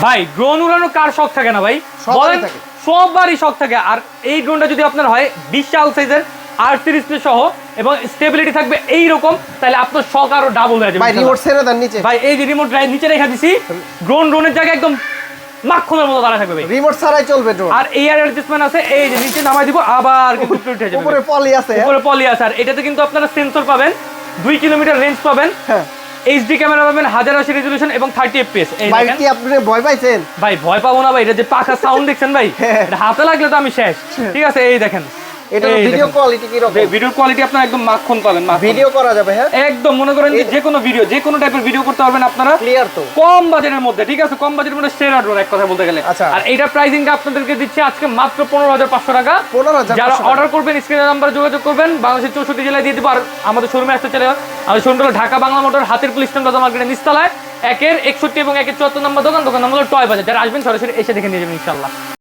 ভাই ড্রোন উড়ানো কার শখ থাকে না ভাই, বলেন সবারই শখ থাকে। আর এই ড্রোনটা যদি আপনার হয় বিশাল সাইজের R30 সহ এবং স্টেবিলিটি থাকবে এইরকম, তাহলে আপনার শখ আরো ডাবল হয়ে যাবে। ভাই রিমোট ছেড়ে দেন নিচে, ভাই এই যে রিমোট নিচে রেখে দিছি, ড্রোনের জায়গায় একদম মাখনের মতো দাঁড়া থাকবে ভাই, রিমোট ছাড়াই চলবে ড্রোন। আর এয়ার অ্যাডজাস্টমেন্ট আছে, এই যে নিচে নামাই দিব আবার কিন্তু উপরে উঠে যাবে, উপরে পলি আছে, উপরে পলি আছে। আর এটাতে কিন্তু আপনারা সেন্সর পাবেন, 2 কিলোমিটার রেঞ্জ পাবেন, হ্যাঁ এইচডি ক্যামেরা পাবেন, 1080 রেজোলিউশন এবং 30 fps। এই ভাই দেখেন কি আপনি ভয় পাইছেন? ভাই ভয় পাবো না ভাই, এটা যে পাখা সাউন্ড দেখছেন ভাই, হ্যাঁ। এটা হাতে লাগলে তো আমি শেষ। ঠিক আছে, এই দেখেন এটা ভিডিও কোয়ালিটি কি রকম? ভিডিওর কোয়ালিটি আপনারা একদম মাখন পাবেন, ভিডিও করা যাবে, হ্যাঁ একদম মনে করেন যে কোনো ভিডিও, যে কোনো টাইপের ভিডিও করতে পারবেন আপনারা, ক্লিয়ার তো, কম বাজেটের মধ্যে। ঠিক আছে, কম বাজেটের মধ্যে সেরা ড্রোন এক কথা বলতে গেলে। আচ্ছা। আর এইটা প্রাইসিংটা আপনাদেরকে দিচ্ছে আজকে মাত্র 15,500 টাকা। 15,500 যারা অর্ডার করবেন স্ক্রিনের নাম্বারে যোগাযোগ করবেন, বাংলাদেশের 64 জেলায় দিয়ে দিব। আর আমাদের শোরুমে আসতে চলে, আমাদের শোরুমটা হলো ঢাকা বাংলা মোটর, হাতের পুলিশ স্ট্যান্ড, রাজা মার্কেটের নিচতলায়, 1 এর 61 এবং 1 এর 74 নম্বর দোকান। দোকান নাম হলো টয় বাজার। যারা আসবেন সরাসরি এসে দেখে নিয়ে যাবেন ইনশাআল্লাহ।